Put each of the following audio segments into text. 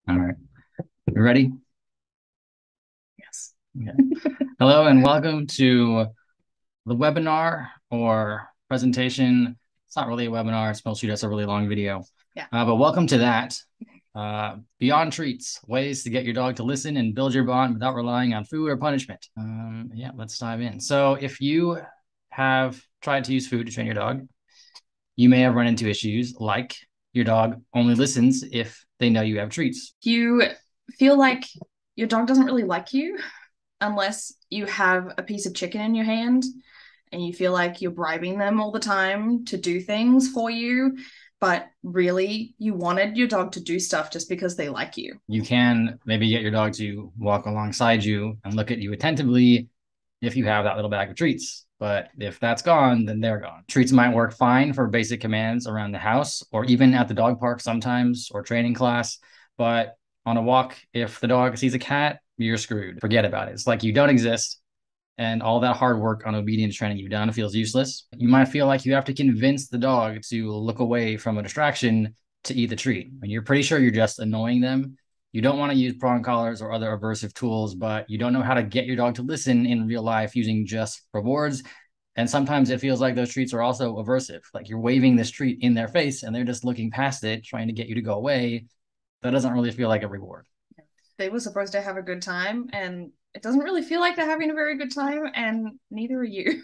All right. You ready? Yes. Okay. Hello and welcome to the webinar or presentation. It's not really a webinar. It's mostly just a really long video. Yeah. But welcome to that. Beyond Treats, ways to get your dog to listen and build your bond without relying on food or punishment. Yeah, let's dive in. So if you have tried to use food to train your dog, you may have run into issues like your dog only listens if they know you have treats. You feel like your dog doesn't really like you unless you have a piece of chicken in your hand and you feel like you're bribing them all the time to do things for you. But really, you wanted your dog to do stuff just because they like you. You can maybe get your dog to walk alongside you and look at you attentively if you have that little bag of treats. But if that's gone, then they're gone. Treats might work fine for basic commands around the house or even at the dog park sometimes or training class. But on a walk, if the dog sees a cat, you're screwed. Forget about it. It's like you don't exist. And all that hard work on obedience training you've done feels useless. You might feel like you have to convince the dog to look away from a distraction to eat the treat. And you're pretty sure you're just annoying them. You don't want to use prong collars or other aversive tools, but you don't know how to get your dog to listen in real life using just rewards. And sometimes it feels like those treats are also aversive. Like you're waving this treat in their face and they're just looking past it, trying to get you to go away. That doesn't really feel like a reward. They were supposed to have a good time, and it doesn't really feel like they're having a very good time, and neither are you.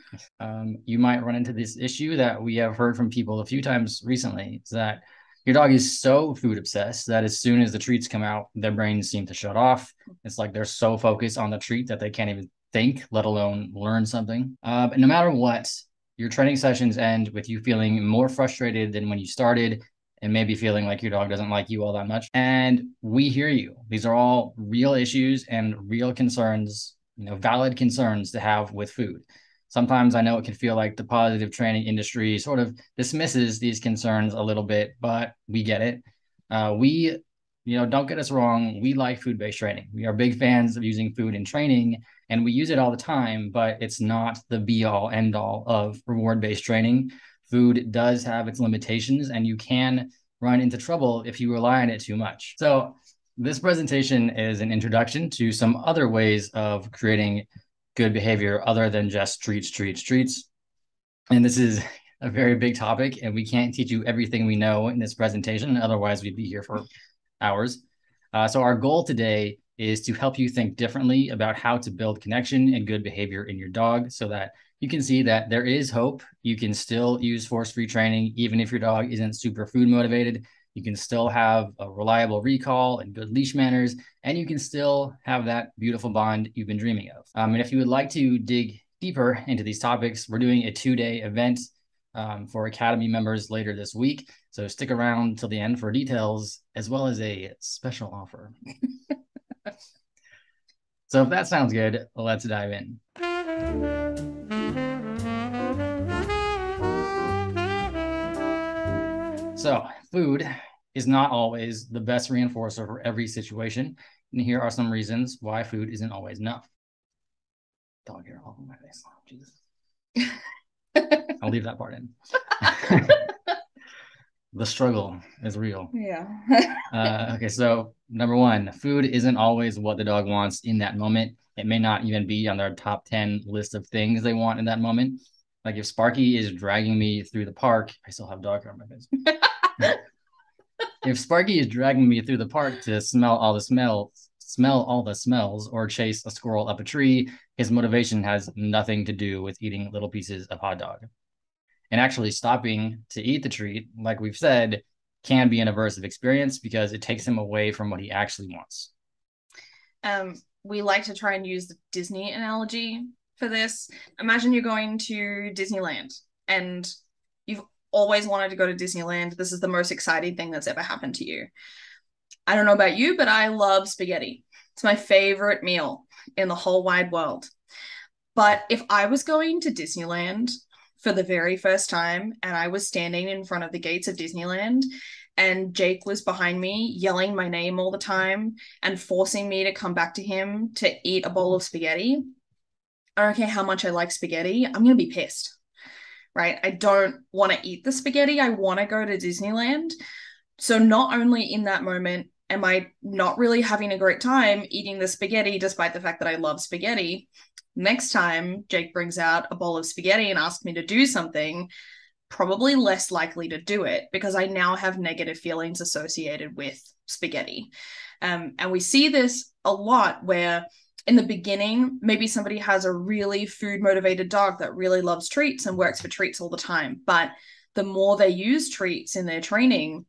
You might run into this issue that we have heard from people a few times recently, is that your dog is so food obsessed that as soon as the treats come out, their brains seem to shut off. It's like they're so focused on the treat that they can't even think, let alone learn something. But no matter what, your training sessions end with you feeling more frustrated than when you started and maybe feeling like your dog doesn't like you all that much. And we hear you. These are all real issues and real concerns, valid concerns to have with food. Sometimes I know it can feel like the positive training industry sort of dismisses these concerns a little bit, but we get it. Don't get us wrong. We like food-based training. We are big fans of using food in training, and we use it all the time, but it's not the be-all, end-all of reward-based training. Food does have its limitations, and you can run into trouble if you rely on it too much. So this presentation is an introduction to some other ways of creating good behavior other than just treats, treats, treats. And this is a very big topic, and we can't teach you everything we know in this presentation. Otherwise, we'd be here for hours. So our goal today is to help you think differently about how to build connection and good behavior in your dog so that you can see that there is hope. You can still use force-free training, even if your dog isn't super food motivated. You can still have a reliable recall and good leash manners, and you can still have that beautiful bond you've been dreaming of. And if you would like to dig deeper into these topics, we're doing a 2-day event for Academy members later this week. So stick around till the end for details, as well as a special offer. So if that sounds good, let's dive in. So food is not always the best reinforcer for every situation. And here are some reasons why food isn't always enough. Dog hair all over my face. Oh, Jesus. I'll leave that part in. The struggle is real. Yeah. Okay, so number one, food isn't always what the dog wants in that moment. It may not even be on their top 10 list of things they want in that moment. Like if Sparky is dragging me through the park, I still have dog hair on my face. If Sparky is dragging me through the park to smell all the smells, or chase a squirrel up a tree, his motivation has nothing to do with eating little pieces of hot dog. And actually stopping to eat the treat, like we've said, can be an aversive experience because it takes him away from what he actually wants. We like to try and use the Disney analogy for this. Imagine you're going to Disneyland and you've always wanted to go to Disneyland. This is the most exciting thing that's ever happened to you. I don't know about you, but I love spaghetti. It's my favorite meal in the whole wide world. But if I was going to Disneyland for the very first time and I was standing in front of the gates of Disneyland and Jake was behind me yelling my name all the time and forcing me to come back to him to eat a bowl of spaghetti, I don't care how much I like spaghetti, I'm going to be pissed, right? I don't want to eat the spaghetti. I want to go to Disneyland. So not only in that moment am I not really having a great time eating the spaghetti despite the fact that I love spaghetti? Next time Jake brings out a bowl of spaghetti and asks me to do something, probably less likely to do it because I now have negative feelings associated with spaghetti. And we see this a lot where in the beginning, maybe somebody has a really food motivated dog that really loves treats and works for treats all the time. But the more they use treats in their training,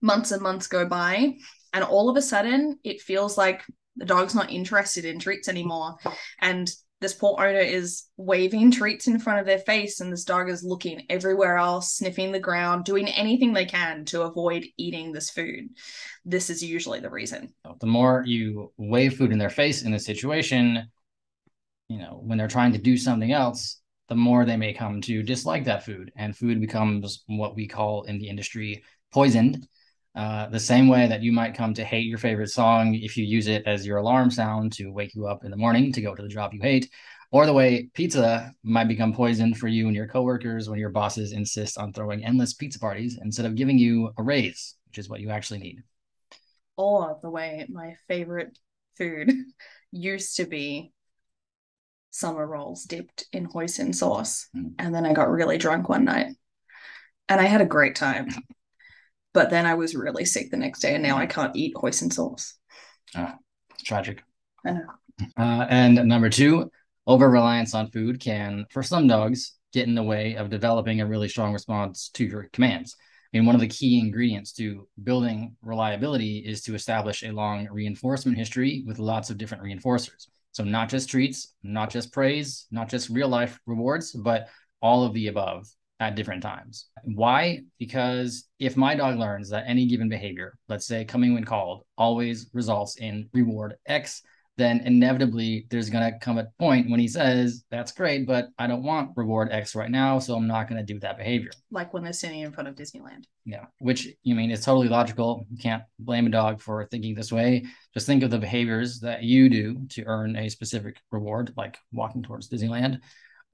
months and months go by, and all of a sudden it feels like the dog's not interested in treats anymore. And this poor owner is waving treats in front of their face, and this dog is looking everywhere else, sniffing the ground, doing anything they can to avoid eating this food. This is usually the reason. The more you wave food in their face in a situation, when they're trying to do something else, the more they may come to dislike that food, and food becomes what we call in the industry poisoned. The same way that you might come to hate your favorite song if you use it as your alarm sound to wake you up in the morning to go to the job you hate, or the way pizza might become poison for you and your coworkers when your bosses insist on throwing endless pizza parties instead of giving you a raise, which is what you actually need. Or the way my favorite food used to be summer rolls dipped in hoisin sauce. And then I got really drunk one night and I had a great time. But then I was really sick the next day, and now I can't eat hoisin sauce. It's tragic. I know. And number 2, over-reliance on food can, for some dogs, get in the way of developing a really strong response to your commands. I mean, one of the key ingredients to building reliability is to establish a long reinforcement history with lots of different reinforcers. So not just treats, not just praise, not just real-life rewards, but all of the above at different times. Why? Because if my dog learns that any given behavior, let's say coming when called, always results in reward X, then inevitably there's going to come a point when he says, that's great, but I don't want reward X right now, so I'm not going to do that behavior. Like when they're sitting in front of Disneyland. Yeah, which, it's totally logical. You can't blame a dog for thinking this way. Just think of the behaviors that you do to earn a specific reward, like walking towards Disneyland,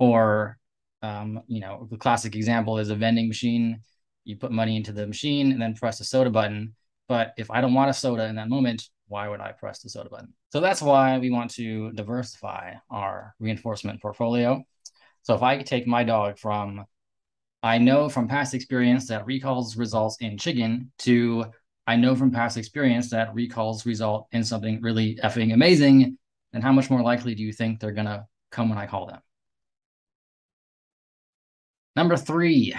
or the classic example is a vending machine. You put money into the machine and then press the soda button. But if I don't want a soda in that moment, why would I press the soda button? So that's why we want to diversify our reinforcement portfolio. So if I take my dog from, I know from past experience that recalls results in chicken, to I know from past experience that recalls result in something really effing amazing, then how much more likely do you think they're going to come when I call them? Number 3,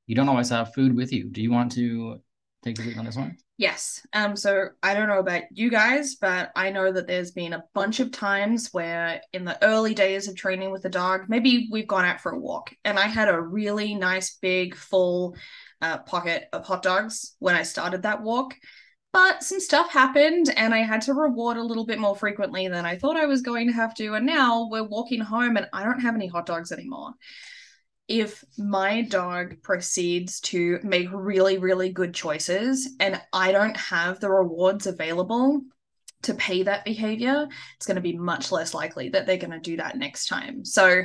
you don't always have food with you. Do you want to take the lead on this one? Yes. So I don't know about you guys, but I know that there's been a bunch of times where in the early days of training with the dog, maybe we've gone out for a walk and I had a really nice, big, full pocket of hot dogs when I started that walk. But some stuff happened and I had to reward a little bit more frequently than I thought I was going to have to. And now we're walking home and I don't have any hot dogs anymore. If my dog proceeds to make really, really good choices and I don't have the rewards available to pay that behavior, it's going to be much less likely that they're going to do that next time. So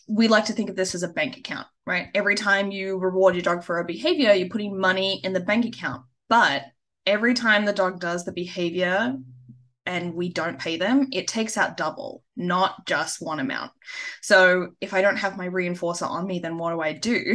we like to think of this as a bank account, right? Every time you reward your dog for a behavior, you're putting money in the bank account. But every time the dog does the behavior and we don't pay them, it takes out double, not just one amount. So if I don't have my reinforcer on me, then what do?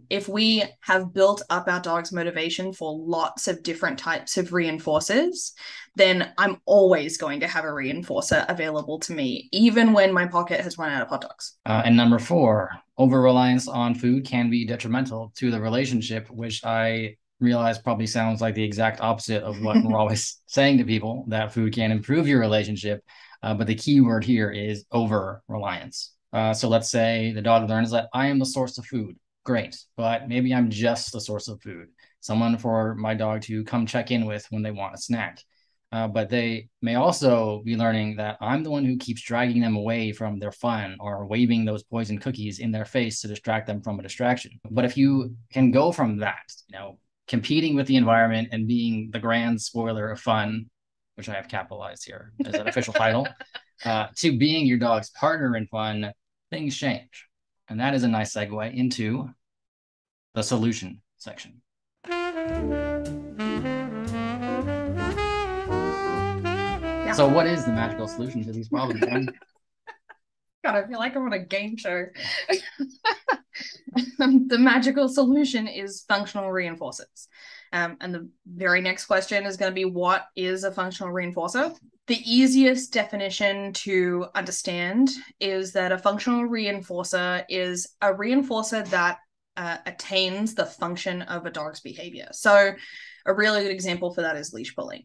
If we have built up our dog's motivation for lots of different types of reinforcers, then I'm always going to have a reinforcer available to me, even when my pocket has run out of hot dogs. And number 4, over-reliance on food can be detrimental to the relationship, which I realize probably sounds like the exact opposite of what we're always saying to people, that food can improve your relationship. But the key word here is over-reliance. So let's say the dog learns that I am the source of food. Great. But maybe I'm just the source of food. Someone for my dog to come check in with when they want a snack. But they may also be learning that I'm the one who keeps dragging them away from their fun or waving those poison cookies in their face to distract them from a distraction. But if you can go from that, competing with the environment and being the grand spoiler of fun, which I have capitalized here as an official title, to being your dog's partner in fun, things change. And that is a nice segue into the solution section. So what is the magical solution to these problems, man? God, I feel like I'm on a game show. The magical solution is functional reinforcers. And the very next question is going to be, what is a functional reinforcer? The easiest definition to understand is that a functional reinforcer is a reinforcer that attains the function of a dog's behavior. So a really good example for that is leash pulling.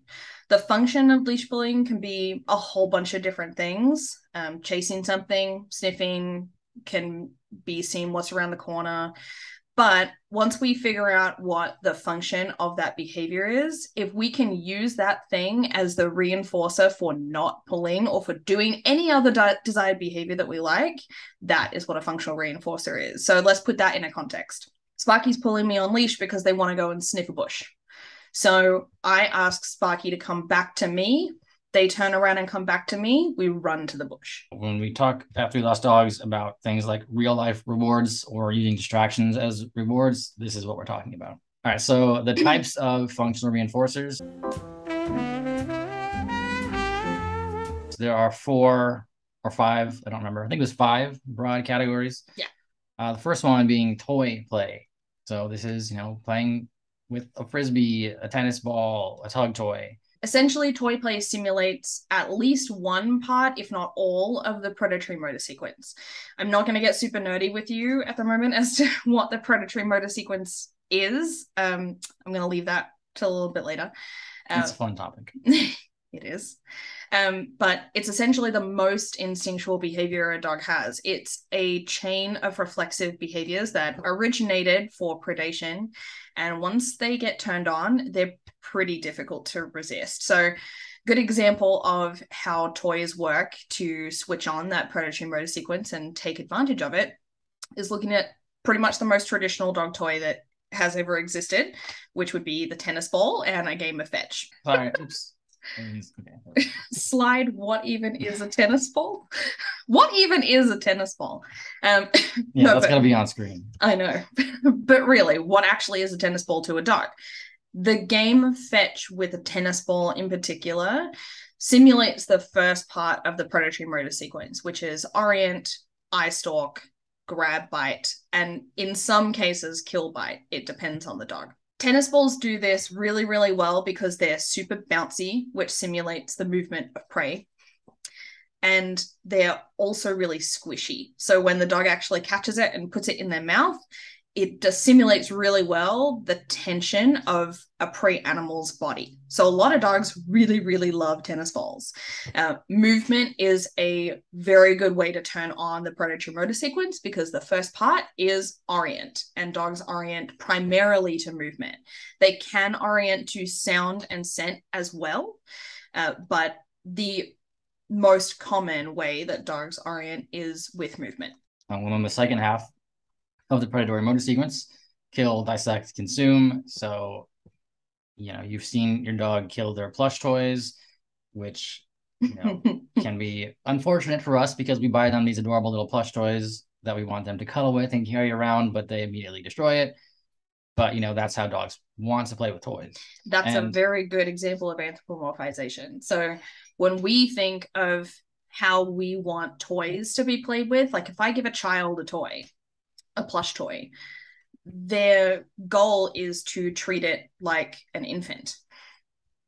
The function of leash pulling can be a whole bunch of different things. Chasing something, sniffing, can be seeing what's around the corner. But once we figure out what the function of that behavior is, if we can use that thing as the reinforcer for not pulling or for doing any other desired behavior that we like, that is what a functional reinforcer is. So let's put that in a context. Sparky's pulling me on leash because they want to go and sniff a bush. So I ask Sparky to come back to me. They turn around and come back to me. We run to the bush. When we talk after we lost dogs about things like real life rewards or using distractions as rewards, this is what we're talking about. All right, so the types of functional reinforcers. There are 4 or 5, I don't remember. I think it was 5 broad categories. Yeah. The first one being toy play. So this is, playing with a frisbee, a tennis ball, a tug toy. Essentially, toy play simulates at least one part, if not all, of the predatory motor sequence. I'm not going to get super nerdy with you at the moment as to what the predatory motor sequence is. I'm going to leave that till a little bit later. It's a fun topic. It is. But it's essentially the most instinctual behavior a dog has. It's a chain of reflexive behaviors that originated for predation. And once they get turned on, they're pretty difficult to resist. So good example of how toys work to switch on that predatory motor sequence and take advantage of it is looking at pretty much the most traditional dog toy that has ever existed, which would be the tennis ball and a game of fetch. Sorry, oops. Okay. Slide, what even is a tennis ball? What even is a tennis ball? Yeah, no, that's gotta be on screen. I know. But really, what actually is a tennis ball to a dog? The game of fetch with a tennis ball in particular simulates the first part of the predatory motor sequence, which is orient, eye stalk, grab, bite, and in some cases, kill, bite. It depends on the dog. Tennis balls do this really, really well because they're super bouncy, which simulates the movement of prey. And they're also really squishy. So when the dog actually catches it and puts it in their mouth, it simulates really well the tension of a prey animal's body. So a lot of dogs really, really love tennis balls. Movement is a very good way to turn on the predatory motor sequence because the first part is orient, and dogs orient primarily to movement. They can orient to sound and scent as well, but the most common way that dogs orient is with movement. On the second half of the predatory motor sequence, kill, dissect, consume. So, you've seen your dog kill their plush toys, which, can be unfortunate for us because we buy them these adorable little plush toys that we want them to cuddle with and carry around, but they immediately destroy it. But, that's how dogs want to play with toys. That's a very good example of anthropomorphization. So when we think of how we want toys to be played with, like if I give a child a toy, a plush toy, their goal is to treat it like an infant.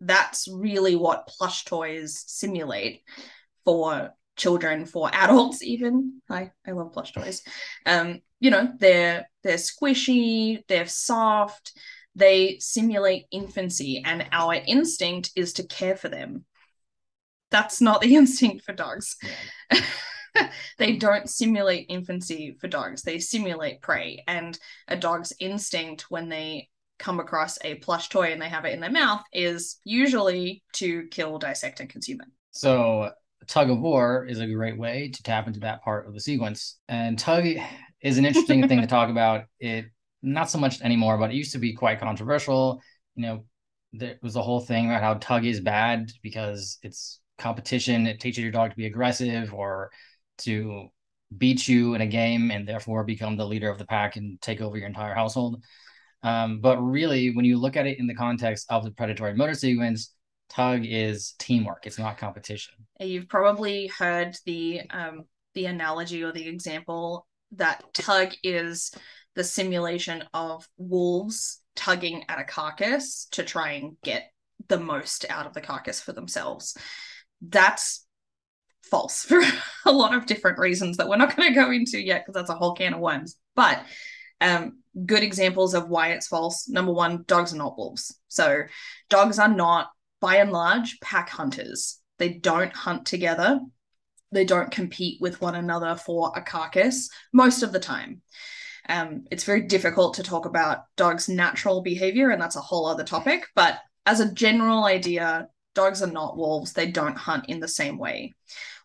That's really what plush toys simulate for children, for adults even. I love plush toys. They're squishy, they're soft, they simulate infancy, and our instinct is to care for them. That's not the instinct for dogs. Yeah. They don't simulate infancy for dogs. They simulate prey. And a dog's instinct when they come across a plush toy and they have it in their mouth is usually to kill, dissect, and consume it. So tug of war is a great way to tap into that part of the sequence. And tug is an interesting thing to talk about. It not so much anymore, but it used to be quite controversial. There was a whole thing about how tug is bad because it's competition. It teaches your dog to be aggressive or to beat you in a game and therefore become the leader of the pack and take over your entire household. But really, when you look at it in the context of the predatory motor sequence, tug is teamwork. It's not competition. You've probably heard the analogy or the example that tug is the simulation of wolves tugging at a carcass to try and get the most out of the carcass for themselves. That's false for a lot of different reasons that we're not going to go into yet, because that's a whole can of worms. But good examples of why it's false. Number one, dogs are not wolves. So dogs are not, by and large, pack hunters. They don't hunt together. They don't compete with one another for a carcass most of the time. It's very difficult to talk about dogs' natural behavior, and that's a whole other topic. But as a general idea, dogs are not wolves. They don't hunt in the same way.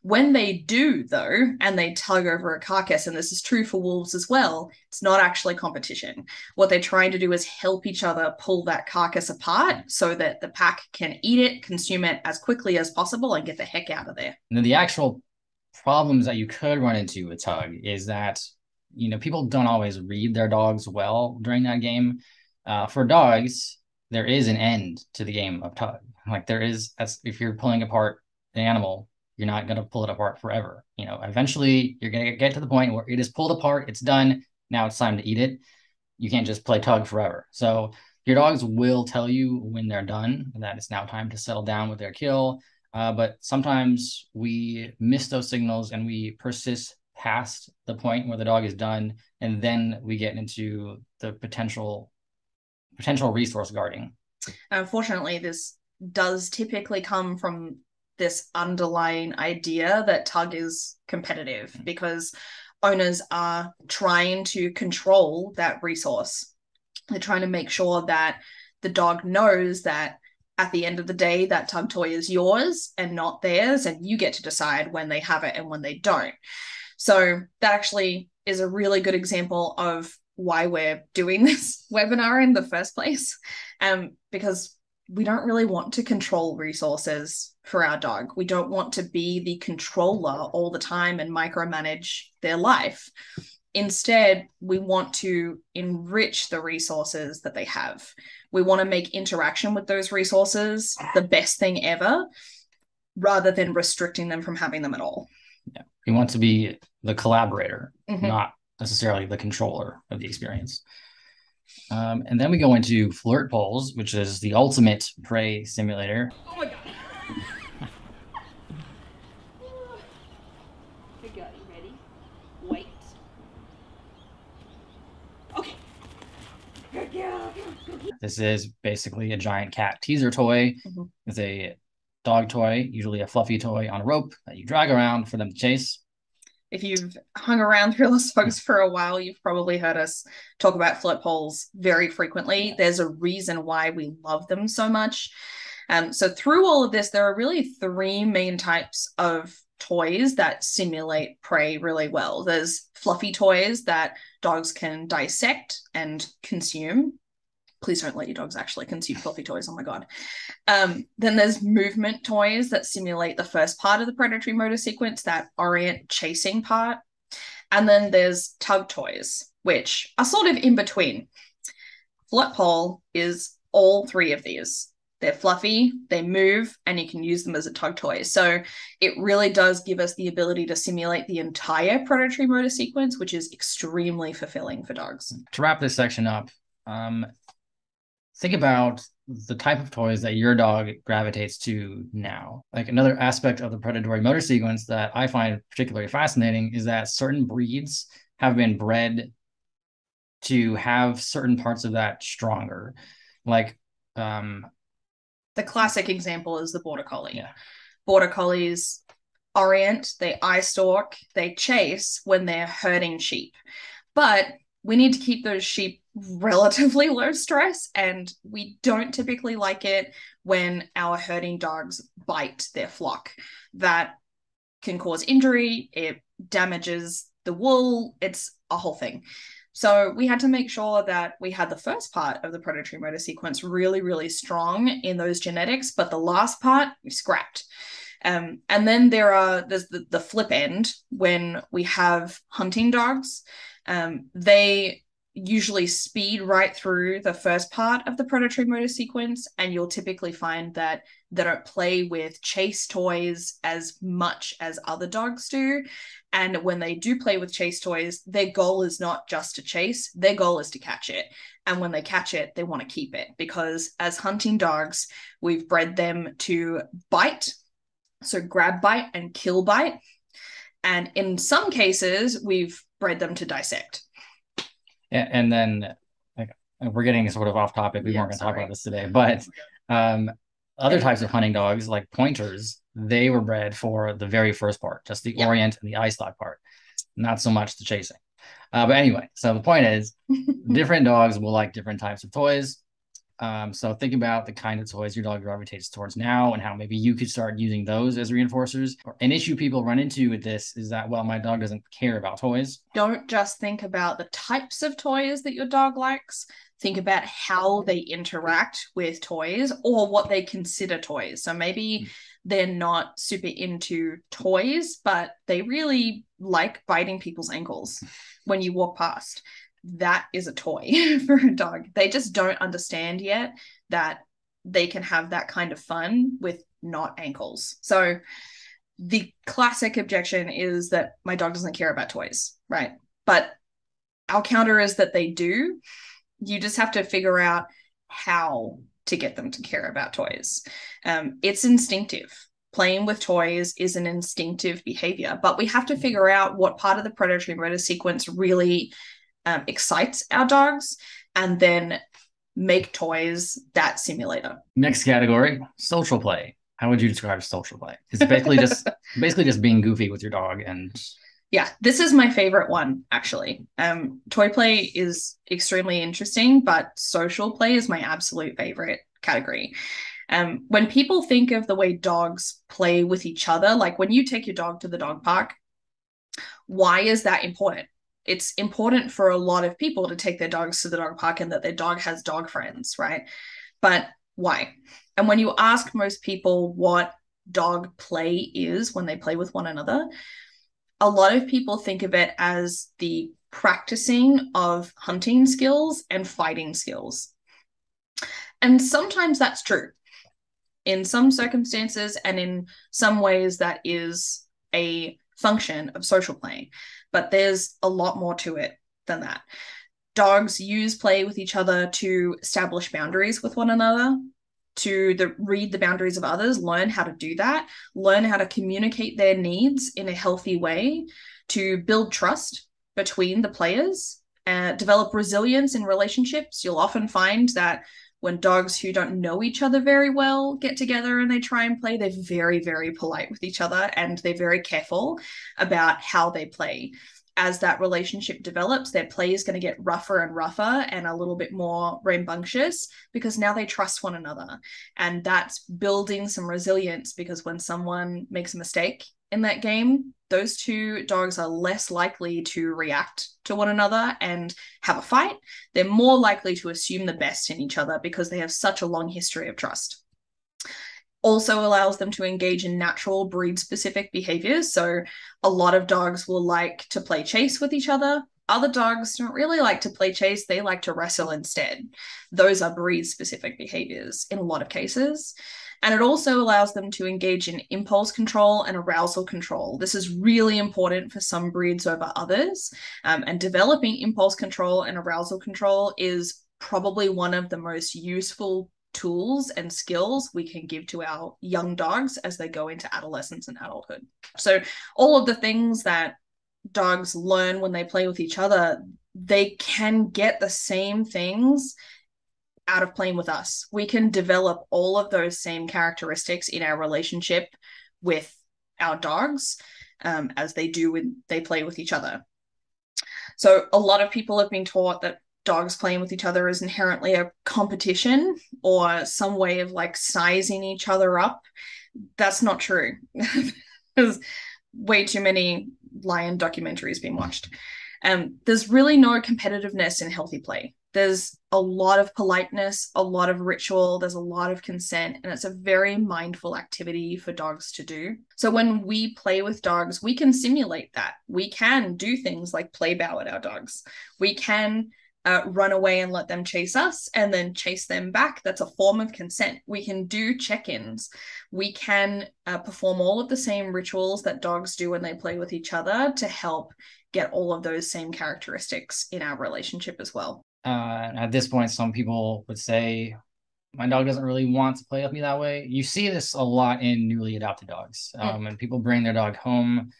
When they do, though, and they tug over a carcass, and this is true for wolves as well, it's not actually competition. What they're trying to do is help each other pull that carcass apart so that the pack can eat it, consume it as quickly as possible, and get the heck out of there. And then the actual problems that you could run into with tug is that, people don't always read their dogs well during that game. For dogs, there is an end to the game of tug. Like there is, as if you're pulling apart an animal, you're not going to pull it apart forever. Eventually you're going to get to the point where it is pulled apart, it's done. Now it's time to eat it. You can't just play tug forever. So your dogs will tell you when they're done, that it's now time to settle down with their kill. But sometimes we miss those signals and we persist past the point where the dog is done. And then we get into the potential resource guarding. Unfortunately, this does typically come from this underlying idea that tug is competitive, because owners are trying to control that resource. They're trying to make sure that the dog knows that at the end of the day, that tug toy is yours and not theirs, and you get to decide when they have it and when they don't. So that actually is a really good example of why we're doing this webinar in the first place, because we don't really want to control resources for our dog. We don't want to be the controller all the time and micromanage their life. Instead, we want to enrich the resources that they have. We want to make interaction with those resources the best thing ever, rather than restricting them from having them at all. Yeah. We want to be the collaborator, not necessarily the controller of the experience. And then we go into Flirt Poles, which is the ultimate prey simulator. Oh my god. I got you. Ready? Wait. Okay. This is basically a giant cat teaser toy. It's a dog toy, usually a fluffy toy on a rope that you drag around for them to chase. If you've hung around Fearless Folks for a while, you've probably heard us talk about Flirt Poles very frequently. There's a reason why we love them so much. So through all of this, there are really three main types of toys that simulate prey really well. There's fluffy toys that dogs can dissect and consume. Please don't let your dogs actually consume fluffy toys. Oh my God. Then there's movement toys that simulate the first part of the predatory motor sequence, that orient chasing part. And then there's tug toys, which are sort of in between. Flirt Pole is all three of these. They're fluffy, they move, and you can use them as a tug toy. So it really does give us the ability to simulate the entire predatory motor sequence, which is extremely fulfilling for dogs. To wrap this section up, think about the type of toys that your dog gravitates to now. Like another aspect of the predatory motor sequence that I find particularly fascinating is that certain breeds have been bred to have certain parts of that stronger. Like the classic example is the Border Collie. Yeah. Border Collies orient, they eye stalk, they chase when they're herding sheep. But we need to keep those sheep relatively low stress, and we don't typically like it when our herding dogs bite their flock. That can cause injury, it damages the wool, it's a whole thing. So we had to make sure that we had the first part of the predatory motor sequence really, really strong in those genetics, but the last part we scrapped. And then there's the flip end when we have hunting dogs. They usually speed right through the first part of the predatory motor sequence, and you'll typically find that they don't play with chase toys as much as other dogs do. And when they do play with chase toys, their goal is not just to chase, their goal is to catch it. And when they catch it, they want to keep it, because as hunting dogs, we've bred them to bite, so grab bite and kill bite. And in some cases, we've bred them to dissect. And then, like, we're getting sort of off topic. We weren't going to talk about this today, but other types of hunting dogs, like pointers, they were bred for the very first part, just the orient and the eye stalk part, not so much the chasing. But anyway, so the point is, different dogs will like different types of toys. So think about the kind of toys your dog gravitates towards now, and how maybe you could start using those as reinforcers. An issue people run into with this is that, well, my dog doesn't care about toys. Don't just think about the types of toys that your dog likes. Think about how they interact with toys, or what they consider toys. So maybe they're not super into toys, but they really like biting people's ankles when you walk past. That is a toy for a dog. They just don't understand yet that they can have that kind of fun with not ankles. So the classic objection is that my dog doesn't care about toys, right? But our counter is that they do. You just have to figure out how to get them to care about toys. It's instinctive. Playing with toys is an instinctive behavior, but we have to figure out what part of the predatory motor sequence really excites our dogs, and then make toys that simulator. Next category, social play. How would you describe social play? It's basically just being goofy with your dog. And yeah, this is my favorite one, actually. Toy play is extremely interesting, but social play is my absolute favorite category. When people think of the way dogs play with each other, like when you take your dog to the dog park, why is that important? It's important for a lot of people to take their dogs to the dog park and that their dog has dog friends, right? But why? And when you ask most people what dog play is when they play with one another, a lot of people think of it as the practicing of hunting skills and fighting skills. And sometimes that's true. In some circumstances and in some ways, that is a function of social playing. But there's a lot more to it than that. Dogs use play with each other to establish boundaries with one another, to read the boundaries of others, learn how to do that, learn how to communicate their needs in a healthy way, to build trust between the players, develop resilience in relationships. You'll often find that when dogs who don't know each other very well get together and they try and play, they're very, very polite with each other, and they're very careful about how they play. As that relationship develops, their play is going to get rougher and rougher and a little bit more rambunctious, because now they trust one another. And that's building some resilience, because when someone makes a mistake in that game, those two dogs are less likely to react to one another and have a fight. They're more likely to assume the best in each other because they have such a long history of trust. Also allows them to engage in natural breed-specific behaviors. So a lot of dogs will like to play chase with each other. Other dogs don't really like to play chase. They like to wrestle instead. Those are breed-specific behaviors in a lot of cases. And it also allows them to engage in impulse control and arousal control. This is really important for some breeds over others. And developing impulse control and arousal control is probably one of the most useful tools and skills we can give to our young dogs as they go into adolescence and adulthood. So all of the things that dogs learn when they play with each other, they can get the same things out of playing with us. We can develop all of those same characteristics in our relationship with our dogs as they do when they play with each other. So a lot of people have been taught that dogs playing with each other is inherently a competition or some way of like sizing each other up. That's not true. There's way too many lion documentaries being watched. There's really no competitiveness in healthy play. There's a lot of politeness, a lot of ritual, there's a lot of consent, and it's a very mindful activity for dogs to do. So when we play with dogs, we can simulate that. We can do things like play bow at our dogs. We can run away and let them chase us and then chase them back. That's a form of consent. We can do check-ins. We can perform all of the same rituals that dogs do when they play with each other to help get all of those same characteristics in our relationship as well. At this point, some people would say, my dog doesn't really want to play with me that way. You see this a lot in newly adopted dogs. When people bring their dog home,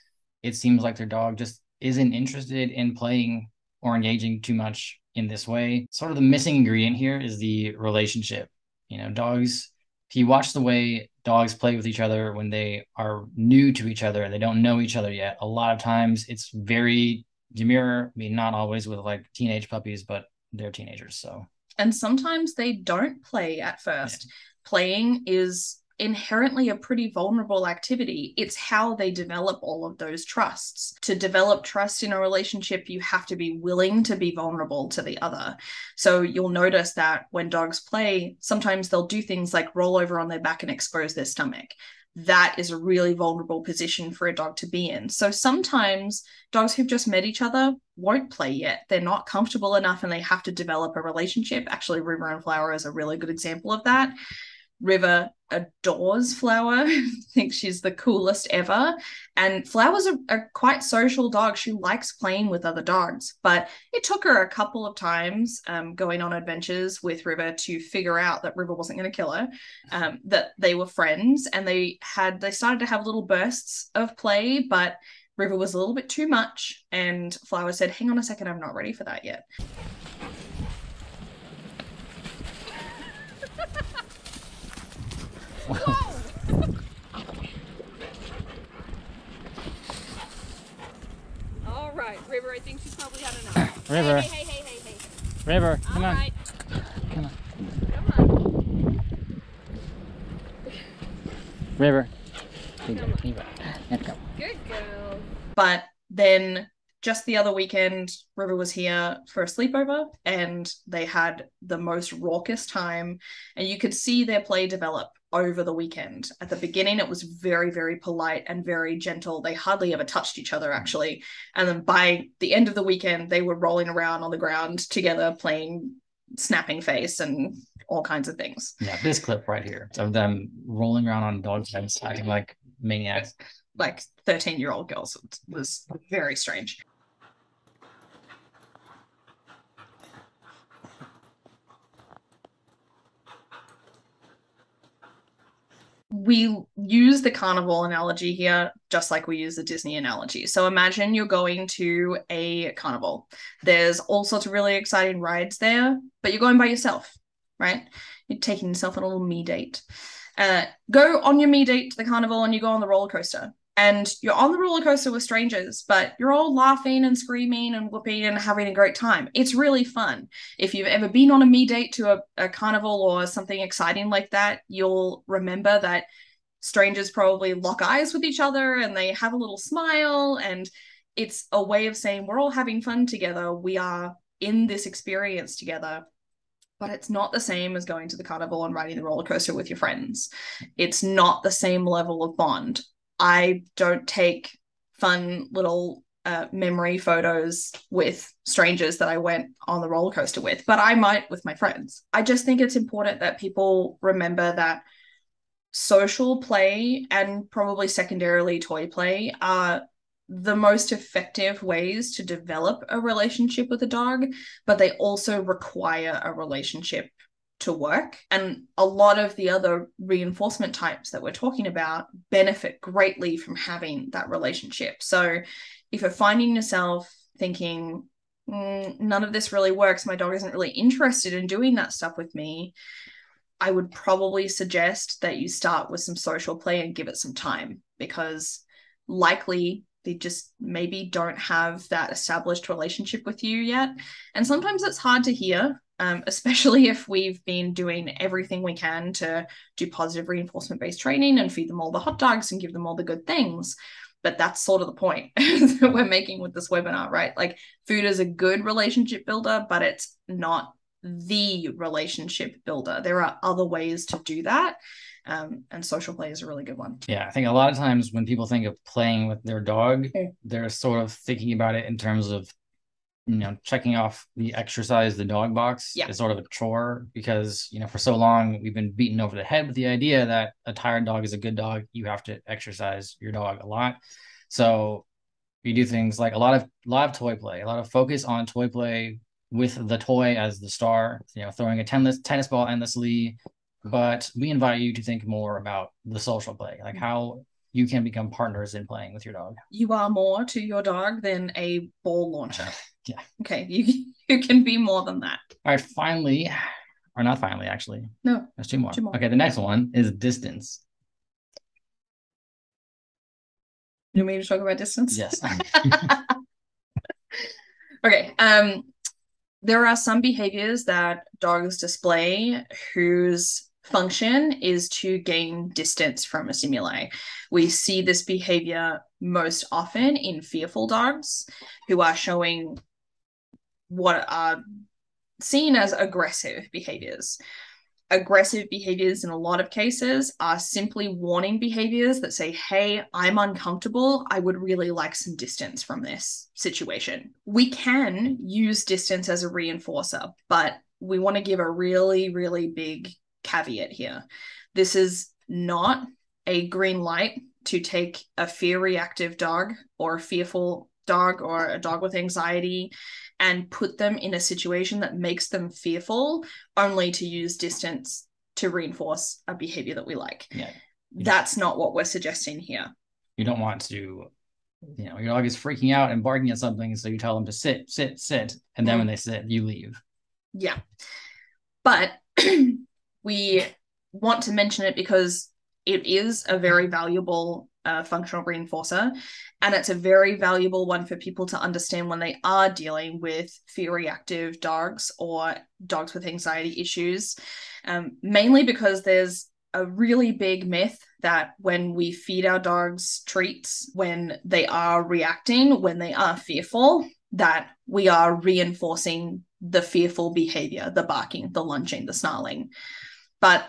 it seems like their dog just isn't interested in playing or engaging too much in this way. Sort of the missing ingredient here is the relationship. You know, dogs, if you watch the way dogs play with each other when they are new to each other, they don't know each other yet, a lot of times it's very demure. I mean, not always with like teenage puppies, but they're teenagers. So, and sometimes they don't play at first. Playing is inherently a pretty vulnerable activity. It's how they develop all of those trusts. To develop trust in a relationship, you have to be willing to be vulnerable to the other. So you'll notice that when dogs play, sometimes they'll do things like roll over on their back and expose their stomach. That is a really vulnerable position for a dog to be in. So sometimes dogs who've just met each other won't play yet. They're not comfortable enough and they have to develop a relationship. Actually, River and Flower is a really good example of that. River adores Flower, thinks she's the coolest ever. And Flower's a quite social dog. She likes playing with other dogs, but it took her a couple of times going on adventures with River to figure out that River wasn't going to kill her, that they were friends, and they started to have little bursts of play, but River was a little bit too much, and Flower said, hang on a second, I'm not ready for that yet. All right, River, I think she's probably had enough. River. Hey. River, come on. Right. Come on. Come on. River. Good girl. But then just the other weekend, River was here for a sleepover and they had the most raucous time. And you could see their play develop over the weekend. At the beginning, it was very, very polite and very gentle. They hardly ever touched each other, actually. And then by the end of the weekend, they were rolling around on the ground together, playing snapping face and all kinds of things. Yeah, this clip right here of them rolling around on dog heads, acting like maniacs. Like 13-year-old girls. It was very strange. We use the carnival analogy here just like we use the Disney analogy. So imagine you're going to a carnival. There's all sorts of really exciting rides there, but you're going by yourself, right? You're taking yourself on a little me date. Go on your me date to the carnival and you go on the roller coaster. And you're on the roller coaster with strangers, but you're all laughing and screaming and whooping and having a great time. It's really fun. If you've ever been on a me date to a carnival or something exciting like that, you'll remember that strangers probably lock eyes with each other and they have a little smile. And it's a way of saying we're all having fun together. We are in this experience together. But it's not the same as going to the carnival and riding the roller coaster with your friends. It's not the same level of bond. I don't take fun little memory photos with strangers that I went on the roller coaster with, but I might with my friends. I just think it's important that people remember that social play and probably secondarily toy play are the most effective ways to develop a relationship with a dog, but they also require a relationship to work. And a lot of the other reinforcement types that we're talking about benefit greatly from having that relationship. So if you're finding yourself thinking, none of this really works, my dog isn't really interested in doing that stuff with me, I would probably suggest that you start with some social play and give it some time, because likely they just maybe don't have that established relationship with you yet. And sometimes it's hard to hear, especially if we've been doing everything we can to do positive reinforcement-based training and feed them all the hot dogs and give them all the good things. But that's sort of the point that we're making with this webinar, right? Like, food is a good relationship builder, but it's not the relationship builder. There are other ways to do that. And social play is a really good one. Yeah, I think a lot of times when people think of playing with their dog, they're sort of thinking about it in terms of checking off the exercise the dog box is sort of a chore because, for so long we've been beaten over the head with the idea that a tired dog is a good dog. You have to exercise your dog a lot. So you do things like a lot of toy play, a lot of focus on toy play with the toy as the star, throwing a tennis ball endlessly. But we invite you to think more about the social play, like how you can become partners in playing with your dog. You are more to your dog than a ball launcher. Yeah. Okay, you can be more than that. All right, finally, or not finally, actually. No. There's two more. Okay, the next one is distance. You want me to talk about distance? Yes. Okay. There are some behaviors that dogs display whose function is to gain distance from a stimuli. We see this behavior most often in fearful dogs who are showing what are seen as aggressive behaviors. Aggressive behaviors in a lot of cases are simply warning behaviors that say, hey, I'm uncomfortable. I would really like some distance from this situation. We can use distance as a reinforcer, but we want to give a really, really big caveat here. This is not a green light to take a fear reactive dog or a fearful dog or a dog with anxiety and put them in a situation that makes them fearful only to use distance to reinforce a behavior that we like. Yeah. That's not what we're suggesting here. You don't want to, your dog is freaking out and barking at something, so you tell them to sit, sit, sit, and then when they sit, you leave. Yeah. But we want to mention it because it is a very valuable functional reinforcer, and it's a very valuable one for people to understand when they are dealing with fear reactive dogs or dogs with anxiety issues, mainly because there's a really big myth that when we feed our dogs treats, when they are reacting, when they are fearful, that we are reinforcing the fearful behavior, the barking, the lunging, the snarling. But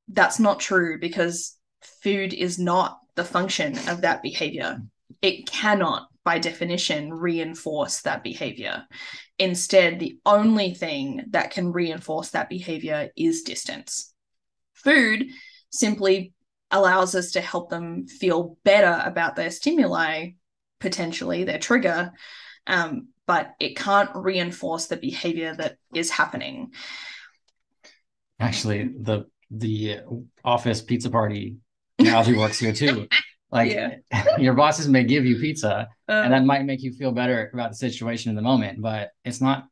that's not true because food is not the function of that behavior. It cannot, by definition, reinforce that behavior. Instead, the only thing that can reinforce that behavior is distance. Food simply allows us to help them feel better about their stimuli, potentially their trigger, but it can't reinforce the behavior that is happening. Actually, the office pizza party analogy works here too. Like your bosses may give you pizza and that might make you feel better about the situation in the moment, but it's not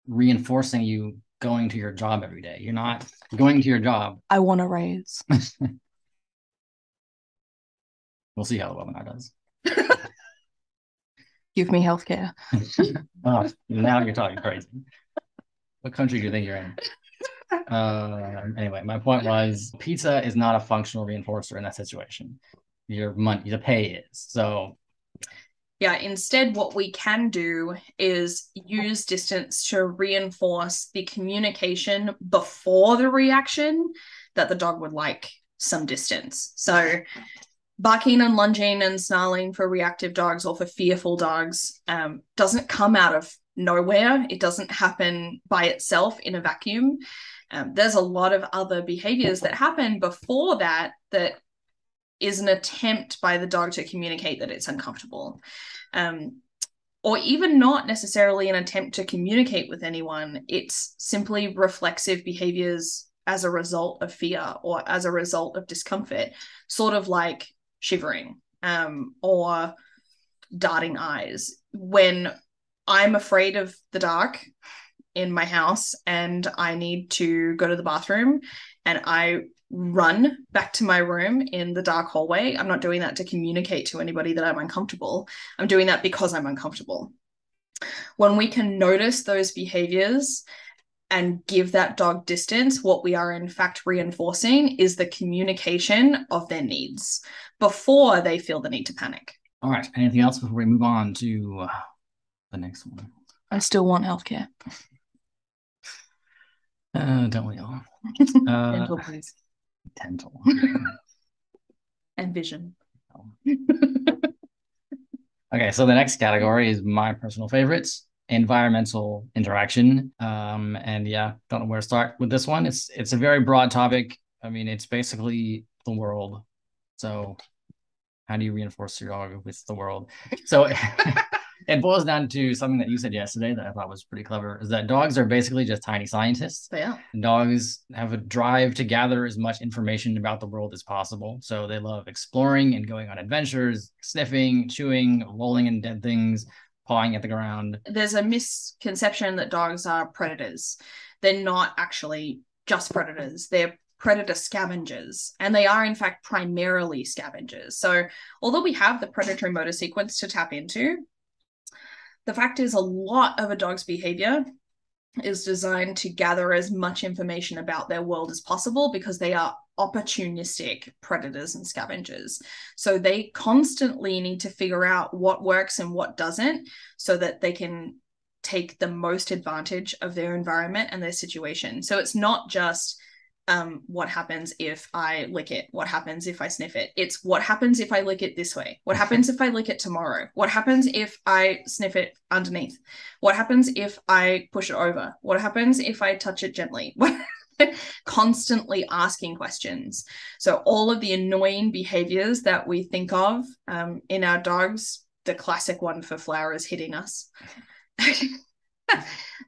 reinforcing you going to your job every day. You're not going to your job. I want a raise. We'll see how the webinar does. Give me healthcare. Oh, now you're talking crazy. What country do you think you're in? Anyway, my point was pizza is not a functional reinforcer in that situation. Your money, the pay is. So yeah, instead what we can do is use distance to reinforce the communication before the reaction that the dog would like some distance. So barking and lunging and snarling for reactive dogs or for fearful dogs doesn't come out of nowhere. It doesn't happen by itself in a vacuum. There's a lot of other behaviors that happen before that is an attempt by the dog to communicate that it's uncomfortable, or even not necessarily an attempt to communicate with anyone. It's simply reflexive behaviors as a result of fear or as a result of discomfort, sort of like shivering or darting eyes. When I'm afraid of the dark in my house and I need to go to the bathroom and I run back to my room in the dark hallway, I'm not doing that to communicate to anybody that I'm uncomfortable. I'm doing that because I'm uncomfortable. When we can notice those behaviors and give that dog distance, what we are in fact reinforcing is the communication of their needs before they feel the need to panic. All right. Anything else before we move on to the next one? I still want healthcare. Don't we all? Dental, please. Dental. And vision. Okay, so the next category is my personal favorites. environmental interaction. And yeah, don't know where to start with this one. It's a very broad topic. I mean, it's basically the world. So how do you reinforce your dog with the world? So it boils down to something that you said yesterday that I thought was pretty clever, is that dogs are basically just tiny scientists. Yeah. Dogs have a drive to gather as much information about the world as possible. So they love exploring and going on adventures, sniffing, chewing, rolling in dead things, pawing at the ground. There's a misconception that dogs are predators. They're not actually just predators. They're predator scavengers, and they are in fact primarily scavengers. So although we have the predatory motor sequence to tap into, the fact is a lot of a dog's behavior is designed to gather as much information about their world as possible, because they are opportunistic predators and scavengers. So they constantly need to figure out what works and what doesn't, so that they can take the most advantage of their environment and their situation. So it's not just what happens if I lick it? What happens if I sniff it? It's what happens if I lick it this way? What happens if I lick it tomorrow? What happens if I sniff it underneath? What happens if I push it over? What happens if I touch it gently? Constantly asking questions. So all of the annoying behaviors that we think of in our dogs, the classic one for Flower is hitting us.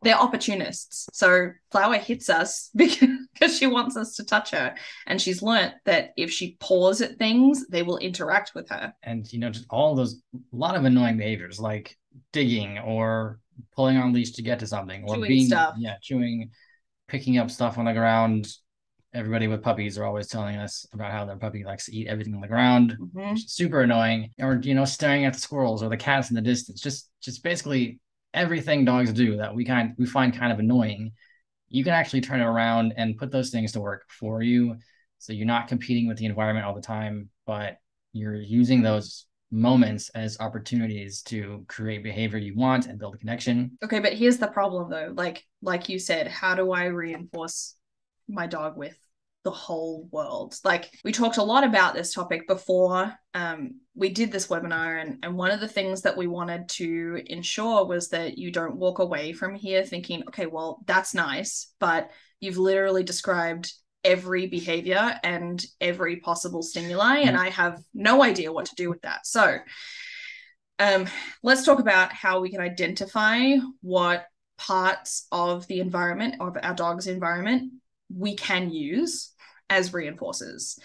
They're opportunists. So Flower hits us because she wants us to touch her, and she's learnt that if she paws at things, they will interact with her. And you know, just all those, a lot of annoying behaviors like digging or pulling on leash to get to something, or chewing stuff. Chewing, picking up stuff on the ground. Everybody with puppies are always telling us about how their puppy likes to eat everything on the ground. Mm-hmm. Super annoying. Or staring at the squirrels or the cats in the distance. Just basically everything dogs do that we find kind of annoying. You can actually turn it around and put those things to work for you. So you're not competing with the environment all the time, but you're using those moments as opportunities to create behavior you want and build a connection. Okay, but here's the problem though. Like you said, how do I reinforce my dog with the whole world? Like, we talked a lot about this topic before we did this webinar, and one of the things that we wanted to ensure was that you don't walk away from here thinking, okay, well, that's nice, but you've literally described every behavior and every possible stimuli, and I have no idea what to do with that. So let's talk about how we can identify what parts of the environment, of our dog's environment, we can use as reinforcers.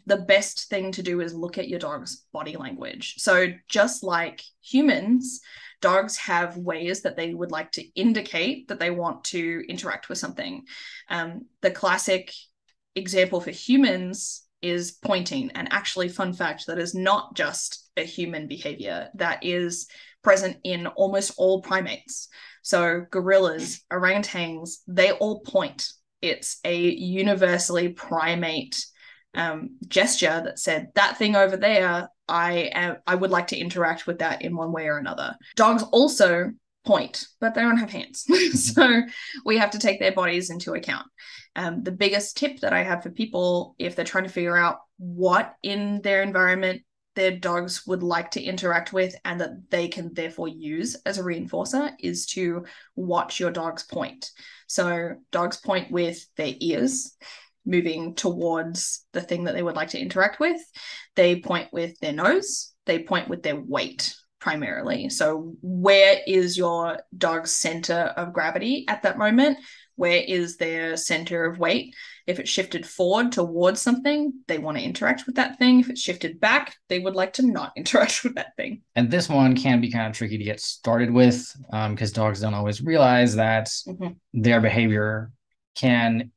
The best thing to do is look at your dog's body language. So just like humans, dogs have ways that they would like to indicate that they want to interact with something. The classic example for humans is pointing. And actually, fun fact, that is not just a human behavior. That is present in almost all primates. So gorillas, orangutans, they all point. It's a universally primate gesture that said, that thing over there, I would like to interact with that in one way or another. Dogs also point, but they don't have hands. So we have to take their bodies into account. The biggest tip that I have for people, if they're trying to figure out what in their environment their dogs would like to interact with and that they can therefore use as a reinforcer, is to watch your dogs point. So dogs point with their ears, moving towards the thing that they would like to interact with. They point with their nose. They point with their weight primarily. So where is your dog's center of gravity at that moment? Where is their center of weight? If it's shifted forward towards something, they want to interact with that thing. If it's shifted back, they would like to not interact with that thing. And this one can be kind of tricky to get started with because dogs don't always realize that their behavior can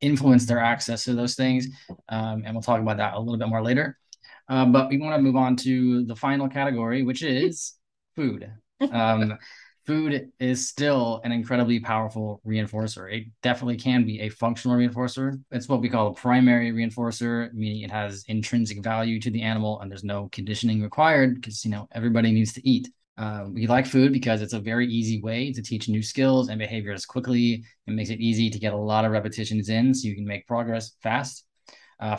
influence their access to those things. And we'll talk about that a little bit more later. But we want to move on to the final category, which is food. Food is still an incredibly powerful reinforcer. It definitely can be a functional reinforcer. It's what we call a primary reinforcer, meaning it has intrinsic value to the animal and there's no conditioning required because, everybody needs to eat. We like food because it's a very easy way to teach new skills and behaviors quickly. It makes it easy to get a lot of repetitions in so you can make progress fast.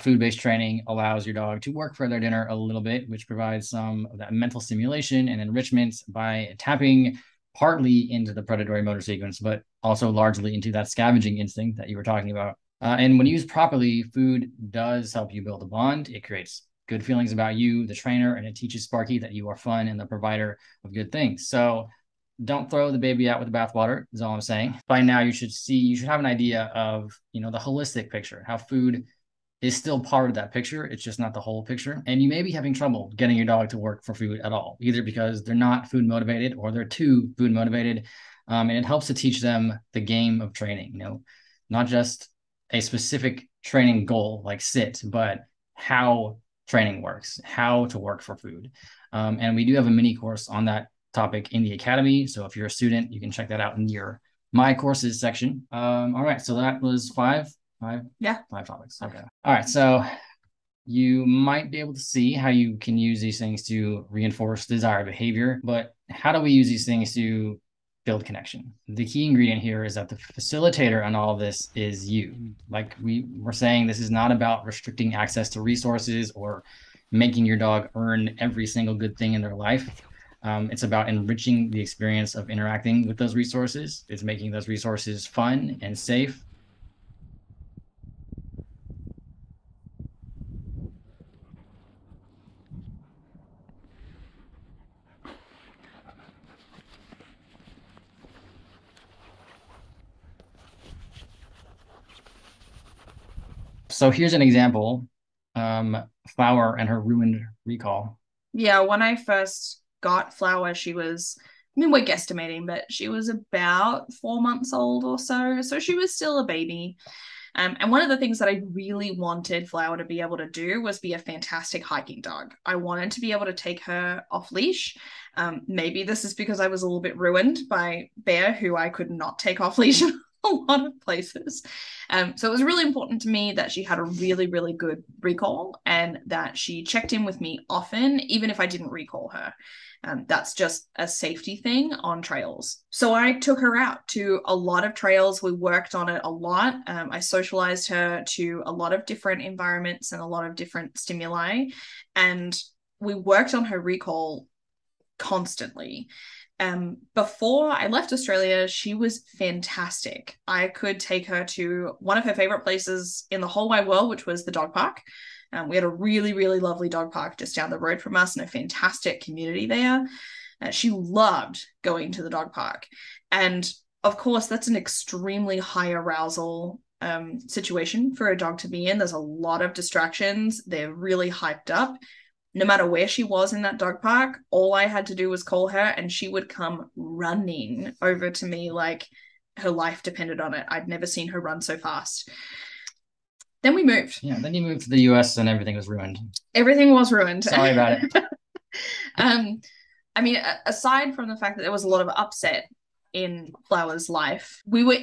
Food-based training allows your dog to work for their dinner a little bit, which provides some of that mental stimulation and enrichment by tapping partly into the predatory motor sequence, but also largely into that scavenging instinct that you were talking about. And when used properly, food does help you build a bond. It creates good feelings about you, the trainer, and it teaches Sparky that you are fun and the provider of good things. So don't throw the baby out with the bathwater is all I'm saying. By now you should have an idea of, the holistic picture, how food is still part of that picture. It's just not the whole picture. And you may be having trouble getting your dog to work for food at all, either because they're not food motivated or they're too food motivated. And it helps to teach them the game of training, not just a specific training goal like sit, but how training works, how to work for food. And we do have a mini course on that topic in the academy. So if you're a student, you can check that out in your My Courses section. All right. So that was five topics. Okay. All right. So you might be able to see how you can use these things to reinforce desired behavior, but how do we use these things to build connection? The key ingredient here is that the facilitator on all of this is you. Like we were saying, this is not about restricting access to resources or making your dog earn every single good thing in their life. It's about enriching the experience of interacting with those resources. It's making those resources fun and safe. So here's an example, Flower and her ruined recall. Yeah, when I first got Flower, we're guesstimating, but she was about 4 months old or so. So she was still a baby. And one of the things that I really wanted Flower to be able to do was be a fantastic hiking dog. I wanted to be able to take her off leash. Maybe this is because I was a little bit ruined by Bear, who I could not take off leash in a lot of places. So it was really important to me that she had a really, really good recall and that she checked in with me often, even if I didn't recall her. That's just a safety thing on trails. So I took her out to a lot of trails. We worked on it a lot. I socialized her to a lot of different environments and a lot of different stimuli. And we worked on her recall constantly. Before I left Australia, she was fantastic. I could take her to one of her favorite places in the whole wide world, which was the dog park. We had a really, really lovely dog park just down the road from us and a fantastic community there. She loved going to the dog park. And of course, that's an extremely high arousal situation for a dog to be in. There's a lot of distractions. They're really hyped up. No matter where she was in that dog park, all I had to do was call her and she would come running over to me like her life depended on it. I'd never seen her run so fast. Then we moved. Yeah, then you moved to the US and everything was ruined. Everything was ruined. Sorry about it. I mean, aside from the fact that there was a lot of upset in Flower's life, we were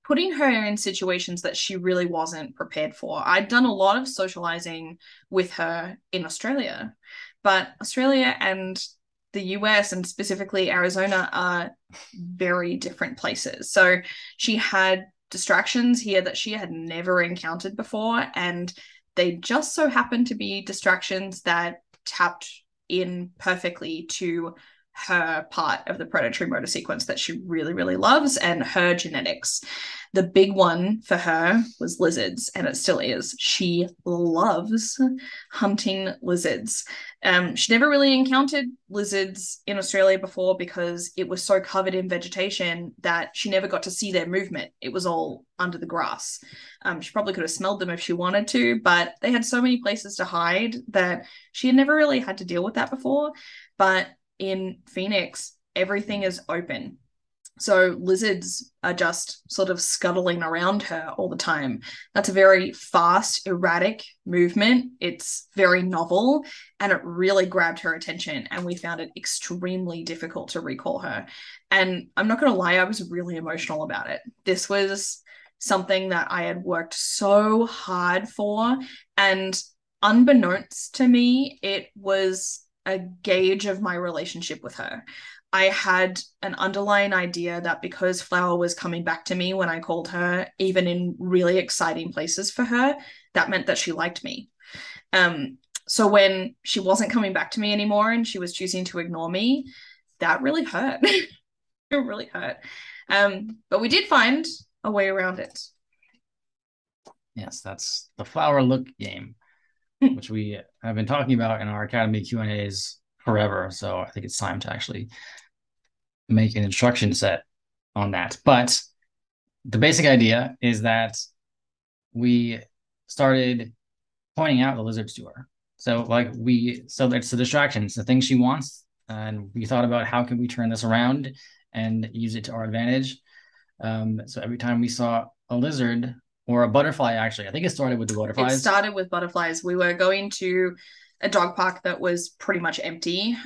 putting her in situations that she really wasn't prepared for. I'd done a lot of socializing with her in Australia, but Australia and the US and specifically Arizona are very different places. So she had distractions here that she had never encountered before, and they just so happened to be distractions that tapped in perfectly to her part of the predatory motor sequence that she really, really loves and her genetics. The big one for her was lizards, and it still is. She loves hunting lizards. She never really encountered lizards in Australia before because it was so covered in vegetation that she never got to see their movement. It was all under the grass. She probably could have smelled them if she wanted to, but they had so many places to hide that she had never really had to deal with that before. But in Phoenix, everything is open. So lizards are just sort of scuttling around her all the time. That's a very fast, erratic movement. It's very novel, and it really grabbed her attention, and we found it extremely difficult to recall her. And I'm not going to lie, I was really emotional about it. This was something that I had worked so hard for, and unbeknownst to me, it was a gauge of my relationship with her. I had an underlying idea that because Flower was coming back to me when I called her, even in really exciting places for her, that meant that she liked me. So when she wasn't coming back to me anymore and she was choosing to ignore me, that really hurt. It really hurt. But we did find a way around it. Yes, that's the flower look game, which we have been talking about in our Academy Q&As forever. So I think it's time to actually make an instruction set on that. But the basic idea is that we started pointing out the lizards to her. So it's the distractions, the things she wants. And we thought about how can we turn this around and use it to our advantage. So every time we saw a lizard or a butterfly, actually, I think it started with the butterflies. It started with butterflies. We were going to a dog park that was pretty much empty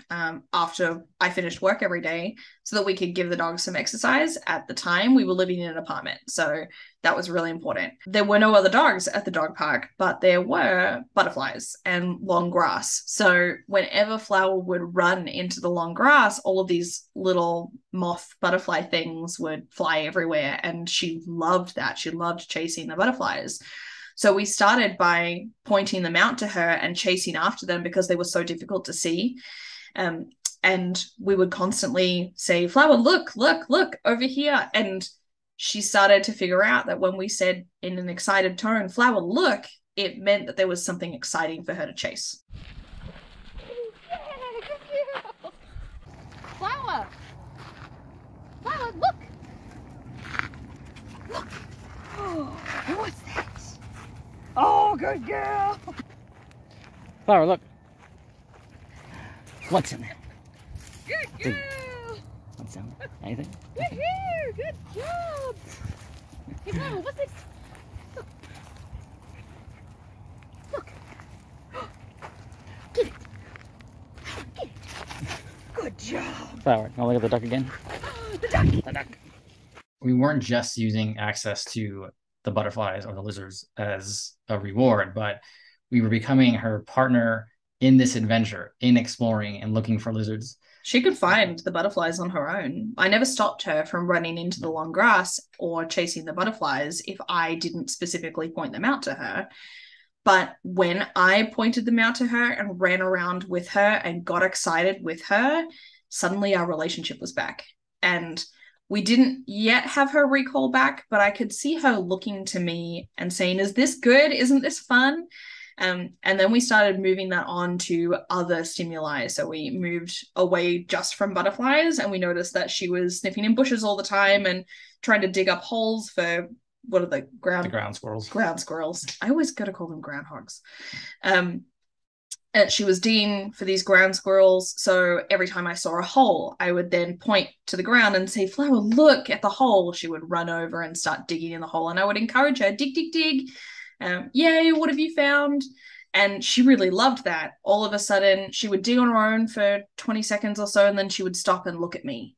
after I finished work every day so that we could give the dogs some exercise. At the time, we were living in an apartment, so that was really important. There were no other dogs at the dog park, but there were butterflies and long grass. So whenever Flower would run into the long grass, all of these little moth butterfly things would fly everywhere, and she loved that. She loved chasing the butterflies. So we started by pointing them out to her and chasing after them because they were so difficult to see. And we would constantly say, Flower, look over here. And she started to figure out that when we said in an excited tone, Flower, look, it meant that there was something exciting for her to chase. Yeah, good girl. Flower. Flower, look. Look. Oh, what's that? Oh, good girl. Flower, look. What's in there? Good girl. What's in there? Anything? Woohoo! Good job. Hey, Flower, what's this? Look. Look. Get it. Get it. Good job. Flower, now look at the duck again. The duck. The duck. We weren't just using access to the butterflies or the lizards as a reward, but we were becoming her partner in this adventure, in exploring and looking for lizards. She could find the butterflies on her own. I never stopped her from running into the long grass or chasing the butterflies if I didn't specifically point them out to her. But when I pointed them out to her and ran around with her and got excited with her, suddenly our relationship was back. And we didn't yet have her recall back, but I could see her looking to me and saying, is this good? Isn't this fun? And then we started moving that on to other stimuli. So we moved away just from butterflies, and we noticed that she was sniffing in bushes all the time and trying to dig up holes for what are the ground squirrels. Ground squirrels. I always got to call them groundhogs. And she was digging for these ground squirrels. So every time I saw a hole, I would then point to the ground and say, Flower, look at the hole. She would run over and start digging in the hole. And I would encourage her, dig, dig, dig. Yay, what have you found? And she really loved that. All of a sudden, she would dig on her own for 20 seconds or so, and then she would stop and look at me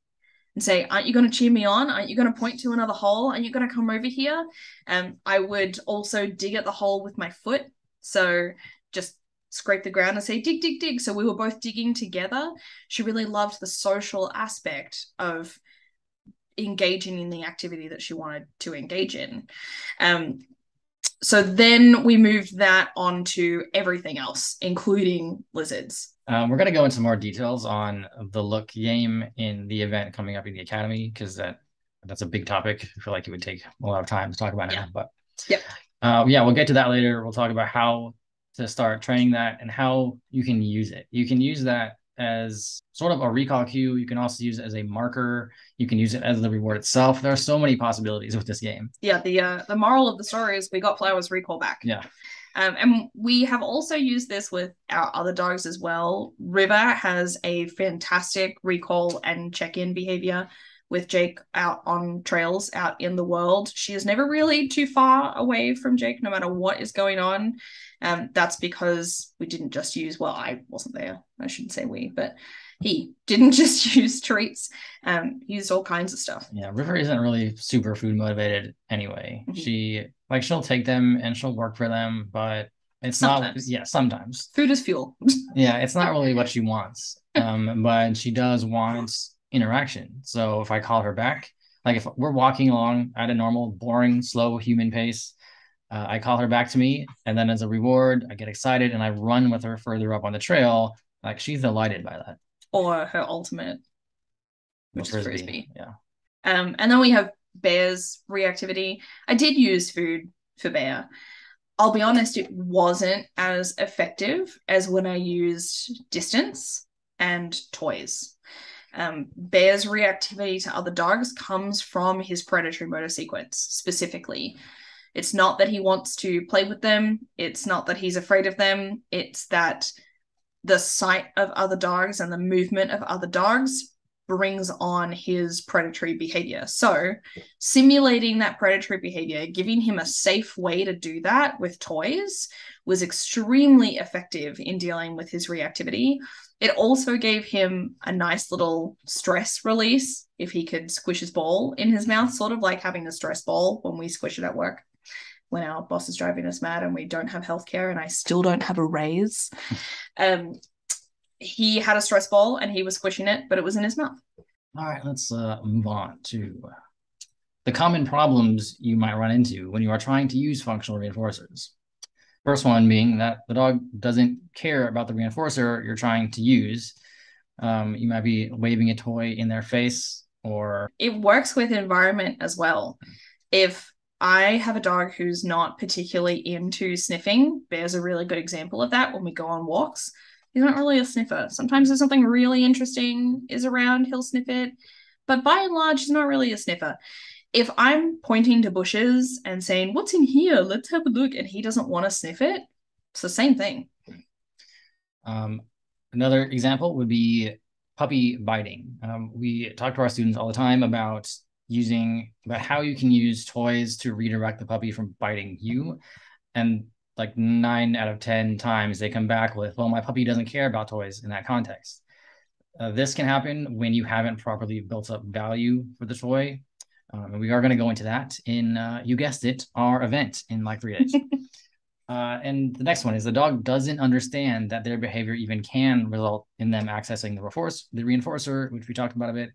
and say, aren't you going to cheer me on? Aren't you going to point to another hole? Aren't you going to come over here? I would also dig at the hole with my foot. So just scrape the ground and say, dig, dig, dig. So we were both digging together. She really loved the social aspect of engaging in the activity that she wanted to engage in. So then we moved that on to everything else, including lizards. We're going to go into more details on the look game in the event coming up in the Academy, because that's a big topic. I feel like it would take a lot of time to talk about now. But we'll get to that later. We'll talk about how to start training that and how you can use it. You can use that as sort of a recall cue. You can also use it as a marker. You can use it as the reward itself. There are so many possibilities with this game. Yeah, the moral of the story is we got Flower's recall back. Yeah. And we have also used this with our other dogs as well. River has a fantastic recall and check-in behavior with Jake out on trails out in the world. She is never really too far away from Jake, no matter what is going on. That's because we didn't just use, well, I wasn't there. I shouldn't say we, but he didn't just use treats. He used all kinds of stuff. Yeah, River isn't really super food motivated anyway. Mm-hmm. She'll take them and she'll work for them, but it's sometimes. Not, sometimes. Food is fuel. Yeah, it's not really what she wants. But she does want interaction. So if I call her back, like if we're walking along at a normal, boring, slow human pace, I call her back to me, and then as a reward, I get excited and I run with her further up on the trail. Like, she's delighted by that. Or her ultimate which is frisbee. Yeah. And then we have Bear's reactivity. I did use food for Bear. I'll be honest, it wasn't as effective as when I used distance and toys. Bear's reactivity to other dogs comes from his predatory motor sequence specifically. It's not that he wants to play with them. It's not that he's afraid of them. It's that the sight of other dogs and the movement of other dogs brings on his predatory behavior. So simulating that predatory behavior, giving him a safe way to do that with toys was extremely effective in dealing with his reactivity. It also gave him a nice little stress release if he could squish his ball in his mouth, sort of like having a stress ball when we squish it at work, when our boss is driving us mad and we don't have healthcare and I still don't have a raise. He had a stress ball and he was squishing it, but it was in his mouth. All right, let's move on to the common problems you might run into when you are trying to use functional reinforcers. First one being that the dog doesn't care about the reinforcer you're trying to use. You might be waving a toy in their face, or it works with environment as well. If I have a dog who's not particularly into sniffing, Bear's a really good example of that when we go on walks. He's not really a sniffer. Sometimes if something really interesting is around, he'll sniff it. But by and large, he's not really a sniffer. If I'm pointing to bushes and saying, what's in here? Let's have a look. And he doesn't want to sniff it, it's the same thing. Another example would be puppy biting. We talk to our students all the time about how you can use toys to redirect the puppy from biting you. And like 9 out of 10 times they come back with, well, my puppy doesn't care about toys in that context. This can happen when you haven't properly built up value for the toy. And we are going to go into that in, you guessed it, our event in like 3 days. And the next one is the dog doesn't understand that their behavior even can result in them accessing the reinforcer, which we talked about a bit.